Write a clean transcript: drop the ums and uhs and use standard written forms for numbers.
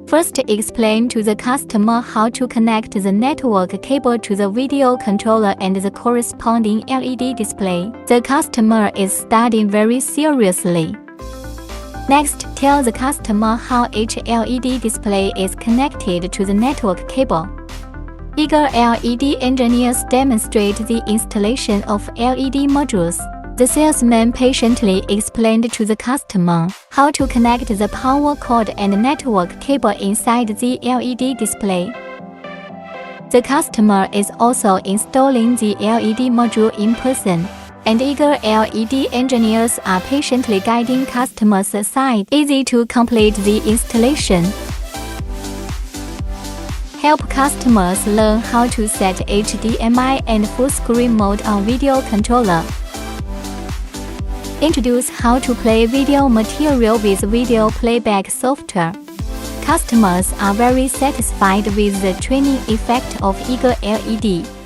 First, explain to the customer how to connect the network cable to the video controller and the corresponding LED display. The customer is studying very seriously. Next, tell the customer how each LED display is connected to the network cable. EagerLED engineers demonstrate the installation of LED modules. The salesman patiently explained to the customer how to connect the power cord and network cable inside the LED display. The customer is also installing the LED module in person, and EagerLED engineers are patiently guiding customers aside. Easy to complete the installation. Help customers learn how to set HDMI and full screen mode on video controller. Introduce how to play video material with video playback software. Customers are very satisfied with the training effect of EagerLED.